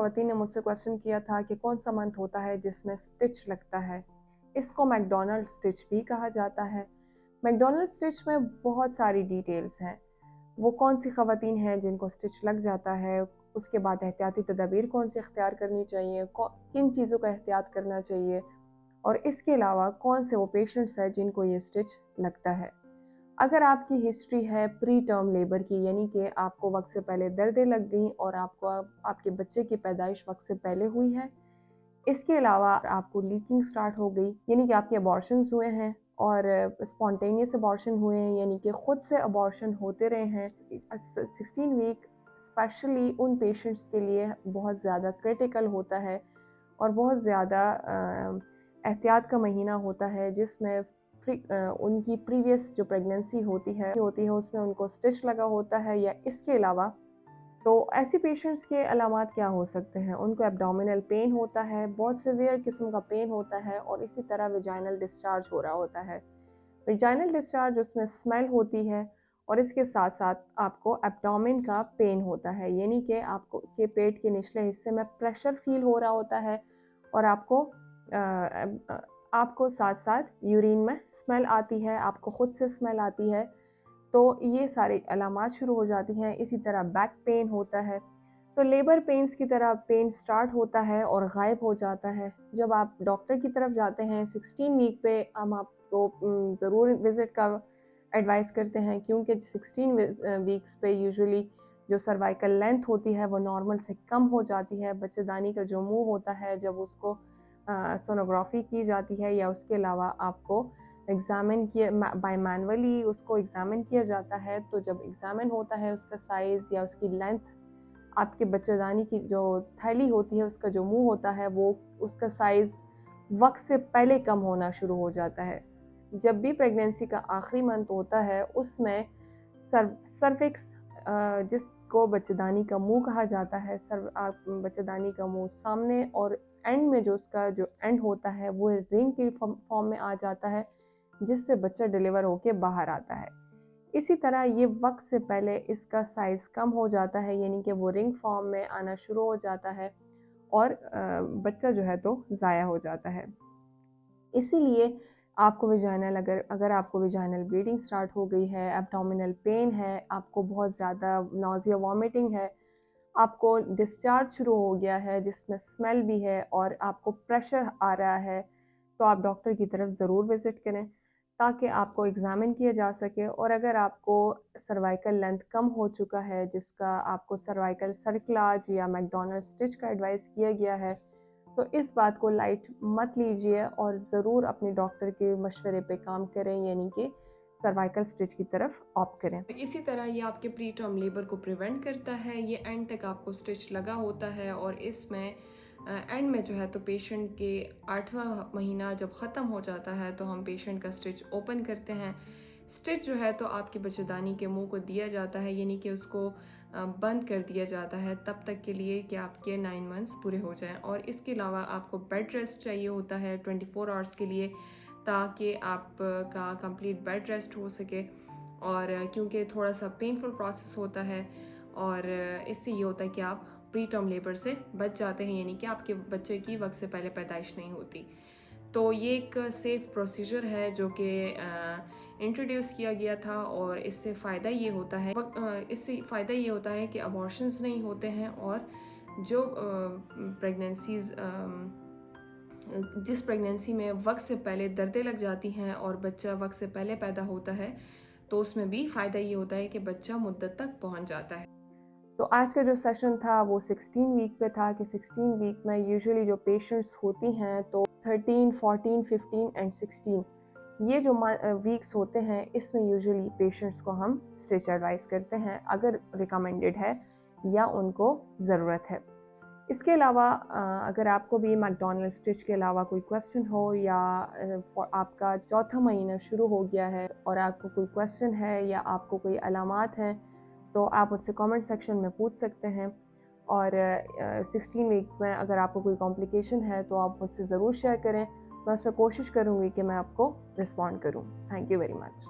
खवातीन ने मुझसे क्वेश्चन किया था कि कौन सा मंथ होता है जिसमें स्टिच लगता है। इसको मैकडोनल्ड स्टिच भी कहा जाता है। मैकडोनल्ड स्टिच में बहुत सारी डिटेल्स हैं। वो कौन सी खवातीन हैं जिनको स्टिच लग जाता है, उसके बाद एहतियाती तदाबीर कौन सी इख्तियार करनी चाहिए, किन चीज़ों का एहतियात करना चाहिए, और इसके अलावा कौन से वो पेशेंट्स हैं जिनको ये स्टिच लगता है। अगर आपकी हिस्ट्री है प्री टर्म लेबर की, यानी कि आपको वक्त से पहले दर्दें लग गई और आपको आपके बच्चे की पैदाइश वक्त से पहले हुई है, इसके अलावा आपको लीकिंग स्टार्ट हो गई, यानी कि आपके अबॉर्शंस हुए हैं और स्पॉन्टेनियस अबॉर्शन हुए हैं, यानी कि खुद से अबॉर्शन होते रहे हैं। 16 वीक स्पेशली उन पेशेंट्स के लिए बहुत ज़्यादा क्रिटिकल होता है और बहुत ज़्यादा एहतियात का महीना होता है, जिसमें उनकी प्रीवियस जो प्रेगनेंसी होती है उसमें उनको स्टिच लगा होता है। या इसके अलावा तो ऐसे पेशेंट्स के अलामात क्या हो सकते हैं, उनको एब्डोमिनल पेन होता है, बहुत सीवियर किस्म का पेन होता है, और इसी तरह विजाइनल डिस्चार्ज हो रहा होता है। विजाइनल डिस्चार्ज उसमें स्मेल होती है, और इसके साथ साथ आपको एब्डोमिन का पेन होता है, यानी कि आपको के पेट के निचले हिस्से में प्रेशर फील हो रहा होता है, और आपको साथ साथ यूरिन में स्मेल आती है, आपको खुद से स्मेल आती है। तो ये सारी अलामात शुरू हो जाती हैं। इसी तरह बैक पेन होता है। तो लेबर पेन्स की तरह पेन स्टार्ट होता है और गायब हो जाता है। जब आप डॉक्टर की तरफ जाते हैं 16 वीक पे, हम आपको ज़रूर विज़िट का एडवाइस करते हैं, क्योंकि 16 वीक्स पे यूजुअली जो सर्वाइकल लेंथ होती है वो नॉर्मल से कम हो जाती है। बच्चेदानी का जो मुंह होता है, जब उसको सोनोग्राफी की जाती है, या उसके अलावा आपको एग्ज़ामिन किया बाय मैनुअली उसको एग्ज़ामिन किया जाता है, तो जब एग्ज़ामिन होता है उसका साइज़ या उसकी लेंथ, आपके बच्चेदानी की जो थैली होती है उसका जो मुंह होता है वो उसका साइज़ वक्त से पहले कम होना शुरू हो जाता है। जब भी प्रेगनेंसी का आखिरी मंथ होता है उसमें सर्विक्स, जिसको बच्चेदानी का मुंह कहा जाता है, बच्चेदानी का मुंह सामने, और एंड में जो उसका जो एंड होता है वो रिंग की फॉर्म में आ जाता है, जिससे बच्चा डिलीवर होके बाहर आता है। इसी तरह ये वक्त से पहले इसका साइज़ कम हो जाता है, यानी कि वो रिंग फॉर्म में आना शुरू हो जाता है, और बच्चा जो है तो ज़ाया हो जाता है। इसीलिए आपको विजाइनल अगर आपको विजाइनल ब्लीडिंग स्टार्ट हो गई है, एब्डोमिनल पेन है, आपको बहुत ज़्यादा नॉजिया वॉमिटिंग है, आपको डिस्चार्ज शुरू हो गया है जिसमें स्मेल भी है, और आपको प्रेशर आ रहा है, तो आप डॉक्टर की तरफ ज़रूर विज़िट करें ताकि आपको एग्ज़ामिन किया जा सके। और अगर आपको सर्वाइकल लेंथ कम हो चुका है, जिसका आपको सर्वाइकल सर्कलाज या मैकडोनल्ड स्टिच का एडवाइस किया गया है, तो इस बात को लाइट मत लीजिए और ज़रूर अपने डॉक्टर के मशवरे पे काम करें, यानी कि सर्वाइकल स्टिच की तरफ ऑप्ट करें। तो इसी तरह ये आपके प्री टर्म लेबर को प्रिवेंट करता है। ये एंड तक आपको स्टिच लगा होता है, और इसमें एंड में जो है तो पेशेंट के 8वां महीना जब ख़त्म हो जाता है तो हम पेशेंट का स्टिच ओपन करते हैं। स्टिच जो है तो आपकी बच्चेदानी के मुंह को दिया जाता है, यानी कि उसको बंद कर दिया जाता है तब तक के लिए कि आपके 9 मंथ्स पूरे हो जाएं। और इसके अलावा आपको बेड रेस्ट चाहिए होता है 24 आवर्स के लिए, ताकि आपका कंप्लीट बेड रेस्ट हो सके। और क्योंकि थोड़ा सा पेनफुल प्रोसेस होता है, और इससे ये होता है कि आप प्री टर्म लेबर से बच जाते हैं, यानी कि आपके बच्चे की वक्त से पहले पैदाइश नहीं होती। तो ये एक सेफ़ प्रोसीजर है जो कि इंट्रोड्यूस किया गया था, और इससे फ़ायदा ये होता है कि अबॉर्शंस नहीं होते हैं, और जो प्रेगनेंसीज़ जिस प्रेगनेंसी में वक्त से पहले दर्दें लग जाती हैं और बच्चा वक्त से पहले पैदा होता है, तो उसमें भी फ़ायदा ये होता है कि बच्चा मुद्दत तक पहुंच जाता है। तो आज का जो सेशन था वो 16 वीक पे था कि 16 वीक में यूजुअली जो पेशेंट्स होती हैं तो 13, 14, 15 एंड 16 ये जो वीक्स होते हैं, इसमें यूजुअली पेशेंट्स को हम स्टिच एडवाइस करते हैं अगर रिकमेंडेड है या उनको ज़रूरत है। इसके अलावा अगर आपको भी मैकडोनल्ड स्टिच के अलावा कोई क्वेश्चन हो, या आपका चौथा महीना शुरू हो गया है और आपको कोई क्वेश्चन है या आपको कोई अलामात हैं, तो आप मुझसे कमेंट सेक्शन में पूछ सकते हैं। और 16 वीक में अगर आपको कोई कॉम्प्लिकेशन है तो आप मुझसे ज़रूर शेयर करें। मैं उस पर कोशिश करूँगी कि मैं आपको रिस्पॉन्ड करूँ। Thank you very much.